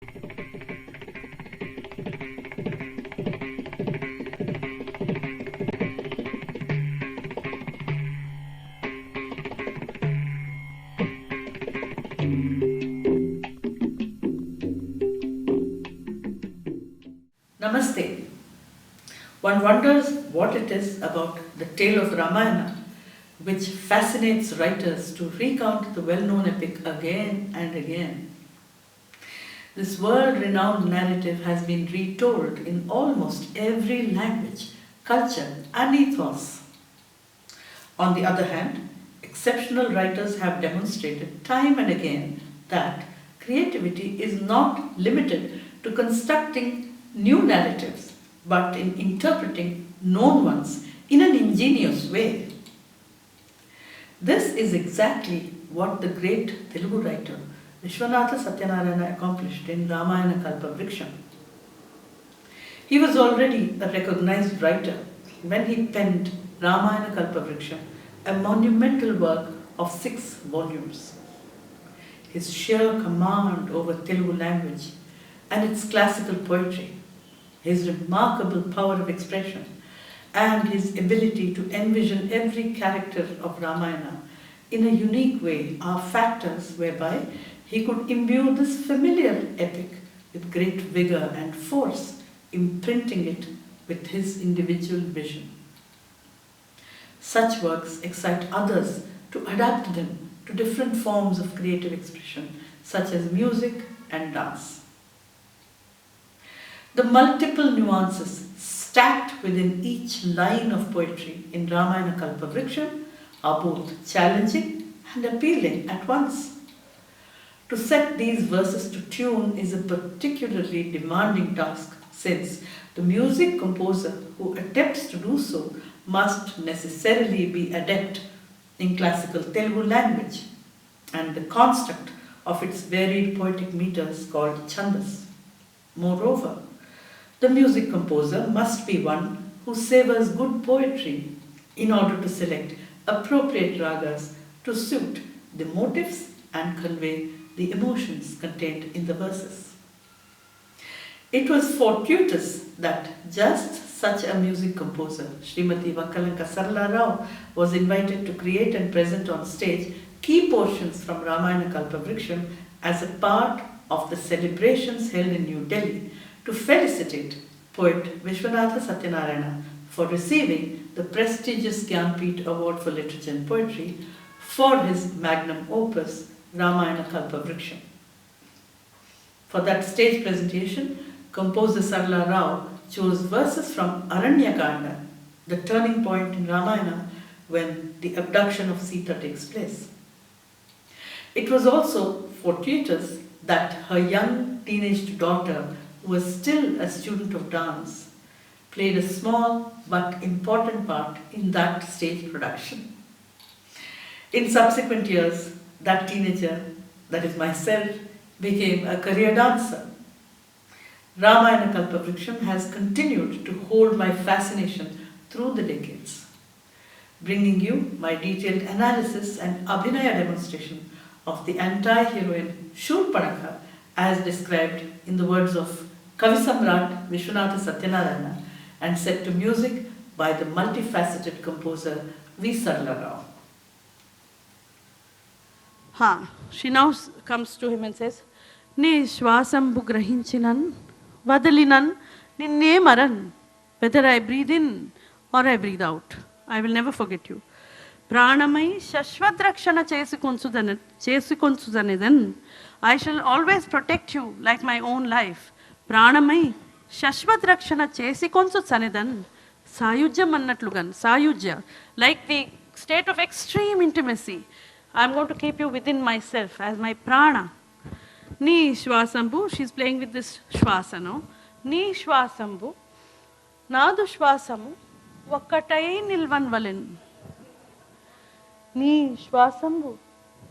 Namaste. One wonders what it is about the tale of Ramayana which fascinates writers to recount the well-known epic again and again. This world-renowned narrative has been retold in almost every language, culture and ethos. On the other hand, exceptional writers have demonstrated time and again that creativity is not limited to constructing new narratives, but in interpreting known ones in an ingenious way. This is exactly what the great Telugu writer Viswanatha Satyanarayana accomplished in Ramayana Kalpa Vrikshamu. He was already a recognized writer when he penned Ramayana Kalpa Vrikshamu, a monumental work of 6 volumes. His sheer command over Telugu language and its classical poetry, his remarkable power of expression, and his ability to envision every character of Ramayana in a unique way are factors whereby he could imbue this familiar epic with great vigor and force, imprinting it with his individual vision. Such works excite others to adapt them to different forms of creative expression, such as music and dance. The multiple nuances stacked within each line of poetry in Ramayana Kalpa Vrikshamu are both challenging and appealing at once. To set these verses to tune is a particularly demanding task, since the music composer who attempts to do so must necessarily be adept in classical Telugu language and the construct of its varied poetic meters called chandas. Moreover, the music composer must be one who savors good poetry in order to select appropriate ragas to suit the motifs and convey the emotions contained in the verses. It was fortuitous that just such a music composer, Srimati Vakkalanka Sarla Rao, was invited to create and present on stage key portions from Ramayana Kalpa Vrikshamu as a part of the celebrations held in New Delhi to felicitate poet Viswanatha Satyanarayana for receiving the prestigious Gyanpeeth Award for Literature and Poetry for his magnum opus Ramayana Kalpa Vrikshamu. For that stage presentation, composer Sarla Rao chose verses from Aranyakanda, the turning point in Ramayana when the abduction of Sita takes place. It was also fortuitous that her young teenage daughter, who was still a student of dance, played a small but important part in that stage production. In subsequent years, that teenager, that is myself, became a career dancer. Ramayana Kalpa Vrikshamu has continued to hold my fascination through the decades, bringing you my detailed analysis and Abhinaya demonstration of the anti-heroine Shurpanakha as described in the words of Kavi Samrat Viswanatha Satyanarayana and set to music by the multifaceted composer V. Sarla Rao. She now comes to him and says, "Ne shwasambu grahinchinan, vadalinan, ninne maran. Whether I breathe in or I breathe out, I will never forget you. Pranamai shashvadrakshana chesikonsuzanedan. I shall always protect you like my own life. Pranamai shashvadrakshana chesikonsuzanedan. Sayujyam annatlugan, sayujya, like the state of extreme intimacy. I am going to keep you within myself as my prana. Ni shwasambu, she's playing with this shwasa, no? Ni shwasambu, nadu shwasamu, vakkatai nilvanvalin. Ni shwasambu,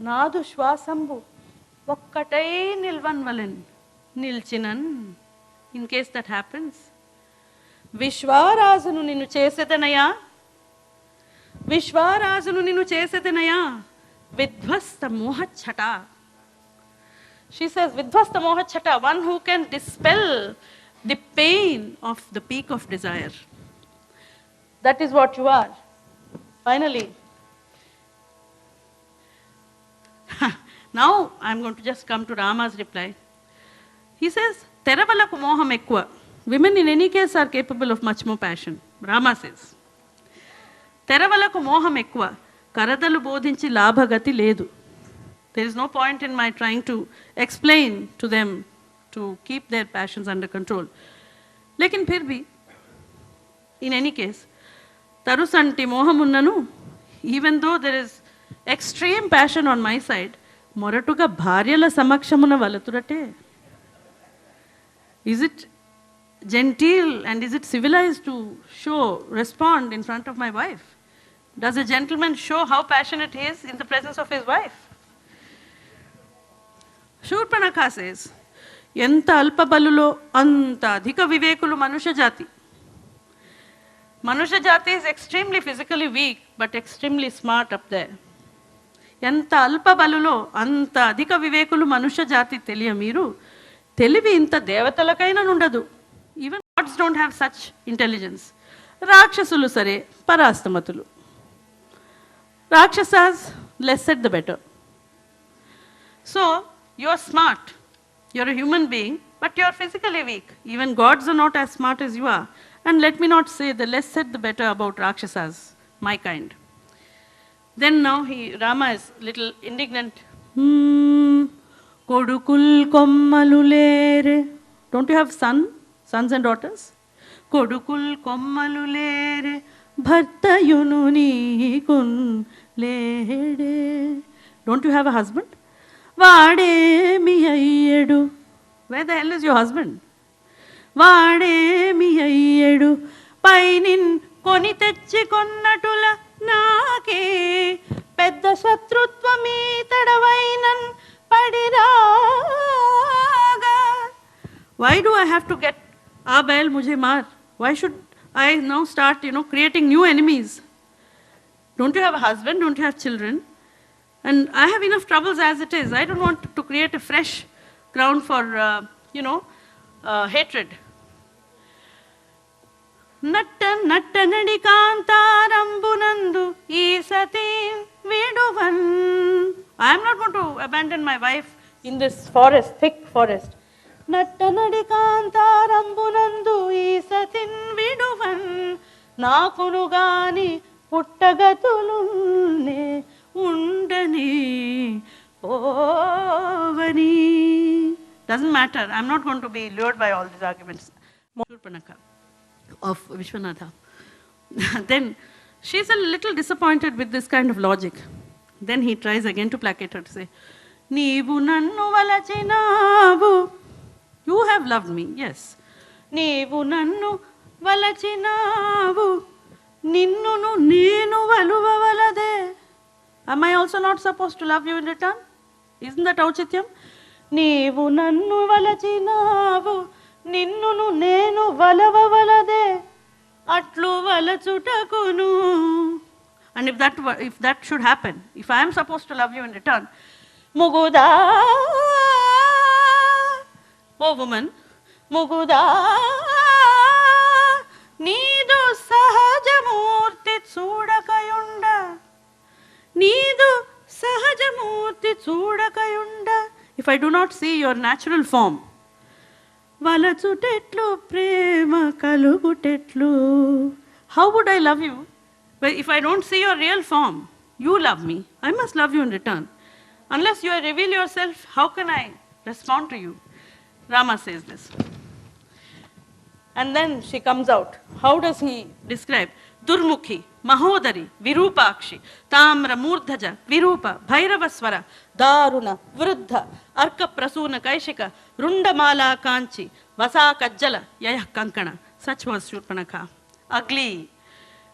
nadu shwasambu, vakkatai nilvanvalin. Nilchinan, in case that happens. Vishwarasanu ninu chesedanaya. Vishwarasanu ninu chesedanaya. Vidvasta moha chata. She says, Vidvasta Mohachata, one who can dispel the pain of the peak of desire. That is what you are. Finally. Now I'm going to just come to Rama's reply. He says, Teravalaku moham ekkuva. Women in any case are capable of much more passion. Rama says. Teravalaku moham ekkuva. Karadalu bodhinchi labhagati ledu. There is no point in my trying to explain to them to keep their passions under control. Lekin phir bhi, in any case, tarusanti mohamunnanu, even though there is extreme passion on my side, moratuga bharyala samakshamuna valaturate. Is it genteel and is it civilized to respond in front of my wife? Does a gentleman show how passionate he is in the presence of his wife? Shurpanakha says, Yenta alpa balulo anta adhika vivekulu manusha jati. Manusha jati is extremely physically weak, but extremely smart up there. Yenta alpa balulo anta adhika vivekulu manusha jati teliya meeru. Telivi inta devatalakaina nundadu. Even gods don't have such intelligence. Rakshasulu sare, parastamatulu. Rakshasas, less said the better. So, you're smart. You're a human being, but you're physically weak. Even gods are not as smart as you are. And let me not say the less said the better about Rakshasas, my kind. Then now Rama is little indignant. Kodukul kommalulere. Don't you have sons and daughters? Kodukul kommalulere. Bharta yununi kun lede. Don't you have a husband? Vade mi ayyedu. Where the hell is your husband? Vade mi ayyedu. Painin koni techi konnatula naake. Pedda shatrutvami tadavainan padiraga. Why do I have to get Abel mujhe maar? Why should I now start, creating new enemies? Don't you have a husband? Don't you have children? And I have enough troubles as it is. I don't want to create a fresh ground for, hatred. Natta nadikantharambunandu isatin viduvan. I am not going to abandon my wife in this forest, thick forest. Natta nadikantharambunandu isatin viduvan. Nakunu gani puttagatulunne. Undani povani. Doesn't matter. I'm not going to be lured by all these arguments. Of Viswanatha. Then she's a little disappointed with this kind of logic. Then he tries again to placate her to say, Neevu nannu valachinavu. You have loved me, yes. Neevu nannu valachinavu. Ninnunu nenu valuvavalade. Am I also not supposed to love you in return? Isn't that auchityam? Neevu nannu valachinavu. Ninnunu nenu valavavalade. Atlu valachutakunu. And if that should happen, if I am supposed to love you in return, Muguda, oh woman, Muguda, Needu sahajamurti chudakayunda. Needu sahajamurti chudakayunda. If I do not see your natural form, valachutetlu prema kalugutetlu. How would I love you? Well, if I don't see your real form, you love me. I must love you in return. Unless you reveal yourself, how can I respond to you? Rama says this. And then she comes out. How does he describe? Durmukhi, Mahodari, Virupakshi, Tamra Murdhaja, Virupa, Bhairavaswara, Daruna, Vruddha, Arka Prasuna Kaishika, Rundamala Kanchi, Vasa Kajjala, Yayah Kankana. Such was Shurpanakha. Ugly,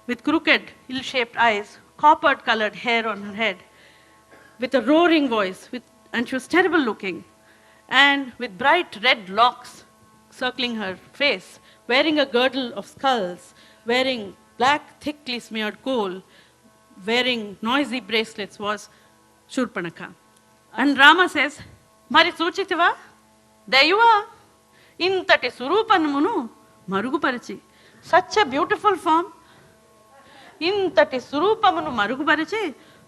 with crooked, ill-shaped eyes, copper-colored hair on her head, with a roaring voice, and she was terrible looking, and with bright red locks circling her face, wearing a girdle of skulls, wearing black, thickly smeared gold, wearing noisy bracelets was Shurpanakha. And Rama says, మరి చూచితివా దైవా ఇంతటి స్వరూపమును మరుగుపరిచి, such a beautiful form, ఇంతటి స్వరూపమును మరుగుపరిచి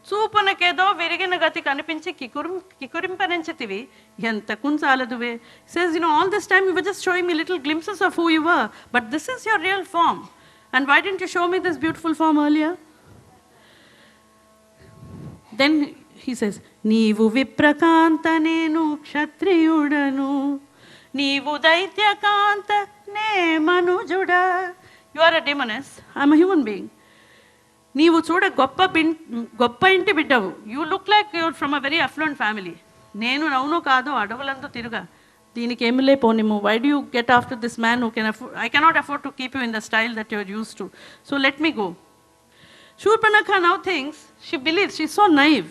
చూపునకేదో విరిగిన గతి కనిపించి కికురింపనించితివి ఎంత కుంచాలదువే. Says, all this time you were just showing me little glimpses of who you were, but this is your real form. And why didn't you show me this beautiful form earlier? Then he says, నీవు విప్రకాంత నేను క్షత్రియుడను, నీవు దైత్యకాంత నే మనుజుడా. You are a demoness, I am a human being. నీవు చూడ గొప్ప ఇంటి బిడ్డవు. You look like you're from a very affluent family. నేను అవునో కాదో అడవులంతా తిరుగా, దీనికి ఏమి పోనిము. Why do you get after this man who can afford, I cannot afford to keep you in the style that you're used to, so let me go. Shurpanakha now thinks, she believes, she's so naive.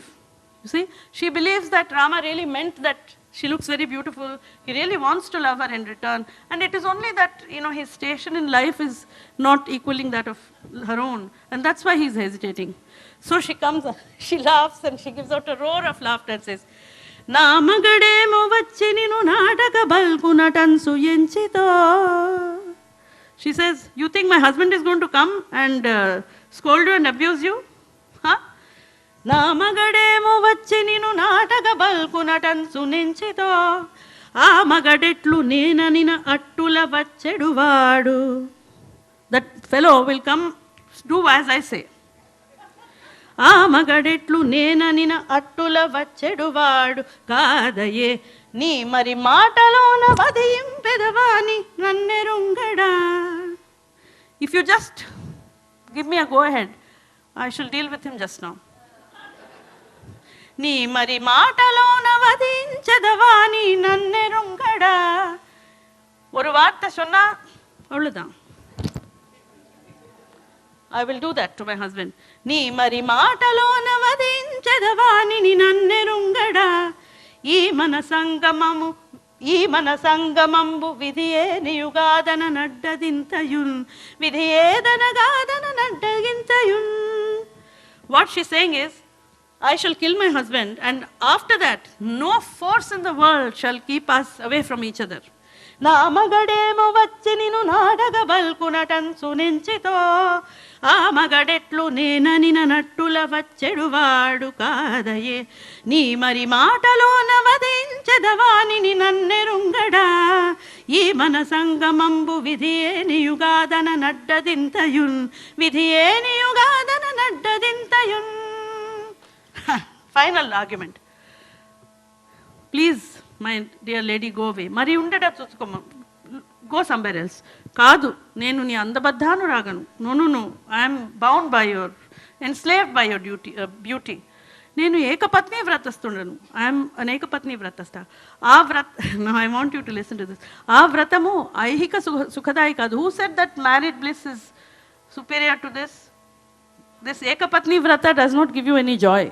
You see, she believes that Rama really meant that she looks very beautiful, he really wants to love her in return, and it is only that, his station in life is not equaling that of her own, and that's why he's hesitating. So she comes, she laughs and she gives out a roar of laughter and says, నా మగడేమో వచ్చి నిన్ను నాటక బల్కునటన్సు ఎంచితో. She says, you think my husband is going to come and scold you and abuse you? Huh? నా మగడేమో వచ్చి నిన్ను నాటక బల్కునటన్సు నెంచితో, ఆ మగడెట్లు నేననిన అట్టుల వచ్చెడువాడు. That fellow will come, do as I say. ఆ మగడెట్లు నేననిన అట్టుల వచ్చెడువాడు కాదయే, నీ మరి మాటలోన వదింపెదవాని నన్నెరుంగడా. If you just give me a go ahead, I shall deal with him just now. నీ మరి మాటలోన వదించెదవాని నన్నెరుంగడా. ஒரு வார்த்தை சொன்னா அவ்வளவுதான். I will do that to my husband. నీ మరి మాటలోన వదించెదవాని నన్నెరుంగడా. ఈ మన సంగమంబు విధియే నియుగాదన నడ్డదింతయున్, విధియేదనగాదన నడ్డగింతయున్. What she's saying is, I shall kill my husband, and after that no force in the world shall keep us away from each other. నా మగడేమో వచ్చి నిన్ను నాటక బల్కునటన్సు నెంచితో, ఆ మగడెట్లు నేననిన నట్టుల వచ్చెడువాడు కాదయే, నీ మరి మాటలోన వదించెదవాని నన్నెరుంగడా. ఈ మన సంగమంబు విధియే నియుగాదన నడ్డదింతయున్, విధియే నియుగాదన నడ్డదింతయున్. Final argument. Please, my dear lady, go away. మరి ఉండేట చూసుకోమ, go somewhere else. కాదు, నేను నీ అందబద్ధాను రాగను. No, I am bound by your, enslaved by your beauty. నేను ఏకపత్ని వ్రతస్థుడను. I am an ఏకపత్ని వ్రతస్థ. ఆ now I want you to listen to this. ఆ వ్రతము ఐహిక సుఖదాయి కాదు. Who said that married bliss is superior to this? This ఏకపత్ని వ్రత does not give you any joy.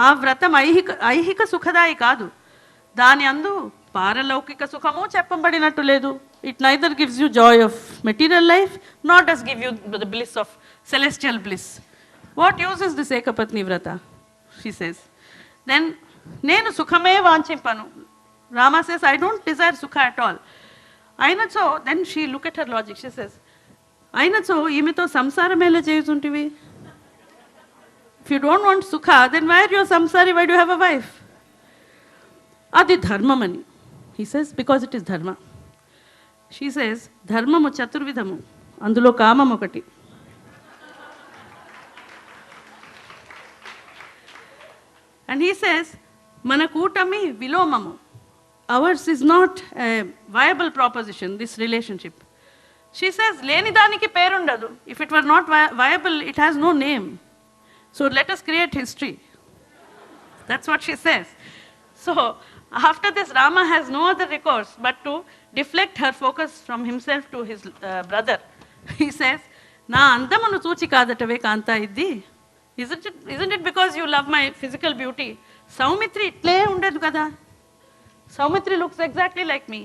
ఆ వ్రతం ఐహిక సుఖదాయి కాదు. దాని అందు పారలౌకిక సుఖము చెప్పబడినట్టు లేదు. It neither gives you joy of material life, nor does give you the bliss of celestial bliss. What use is this ekapatni vrata? She says. Then, nenu sukhame vanchimpanu. Rama says, I don't desire sukha at all. Ainacho, then she look at her logic. She says, Ainacho, imito samsaramela cheyusuntivi. If you don't want sukha, then why are you a samsari? Why do you have a wife? Adi dharmamani. He says, because it is dharma. She says, dharmamu chaturvidhamu. Andulo kamamu okati. And he says, mana kootami vilomamu. Ours is not a viable proposition, this relationship. She says, leni daniki perundadu. If it were not viable, it has no name. So let us create history. That's what she says. So after this, Rama has no other recourse but to deflect her focus from himself to his brother. He says, na andamanu chuchi kadatave kanta iddi. Isn't it because you love my physical beauty? Saumitri itle undadu kada. Saumitri looks exactly like me.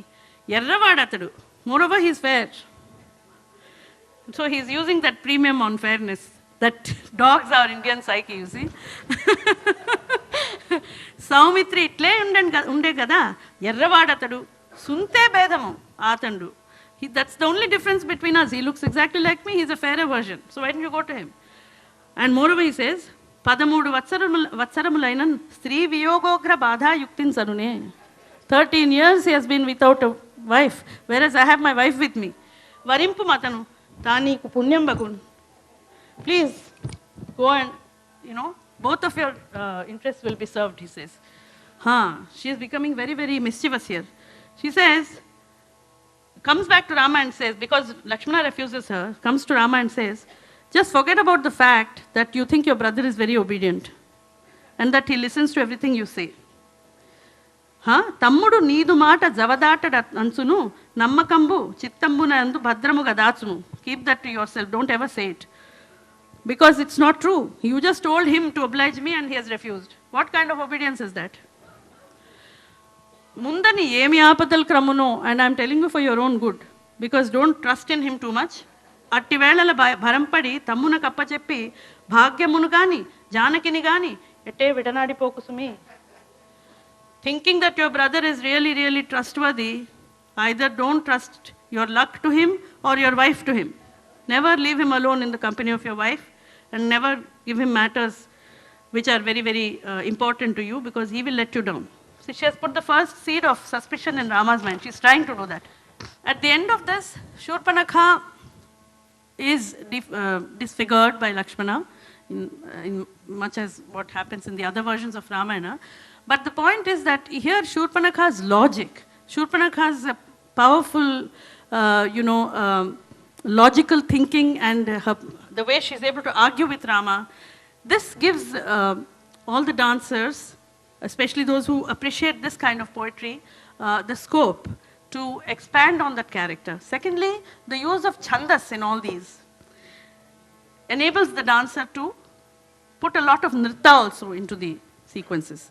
Yerravadataru. Moreover, he is fair. So he is using that premium on fairness. That dogs are Indian psyche, you see. Saumitri ఇట్లే ఉండే కదా, ఎర్రవాడతడు, సుంతే భేదము ఆతండు. That's the only difference between us. He looks exactly like me, he's a fairer version. So why don't you go to him? And moreover he says, 13 వత్సరములైన స్త్రీ వియోగోగ్ర బాధా యుక్తించనునే. 13 years he has been without a wife, whereas I have my wife with me. వరింపు మతను తానీకు పుణ్యం బగున్. Please go and, both of your interests will be served, he says. She is becoming very, very mischievous here. She says, comes back to Rama and says, because Lakshmana refuses her, comes to Rama and says, just forget about the fact that you think your brother is very obedient and that he listens to everything you say. తమ్ముడు నీదు మాట జవదాటడ అంచును నమ్మకంబు చిత్తంబునందు భద్రముగా దాచును. Keep that to yourself, don't ever say it. Because it's not true. You just told him to oblige me and he has refused. What kind of obedience is that? ముందని ఏమి ఆపదలు క్రమునో, and I'm telling you for your own good, because don't trust in him too much. అట్టి వేళల భరంపడి తమ్మున కప్పచెప్పి భాగ్యమును గాని జానకిని గాని ఎట్టే విడనాడిపోకు సుమి. Thinking that your brother is really, really trustworthy, either don't trust your luck to him or your wife to him. Never leave him alone in the company of your wife, and never give him matters which are very, very important to you, because he will let you down. So she has put the first seed of suspicion in Rama's mind. She's trying to do that. At the end of this, Shurpanakha is disfigured by Lakshmana, in much as what happens in the other versions of Ramayana. But the point is that here Shurpanakha's logic, Shurpanakha's powerful, logical thinking, and the way she's able to argue with Rama, this gives all the dancers, especially those who appreciate this kind of poetry, the scope to expand on that character. Secondly, the use of chandas in all these enables the dancer to put a lot of nritta also into the sequences.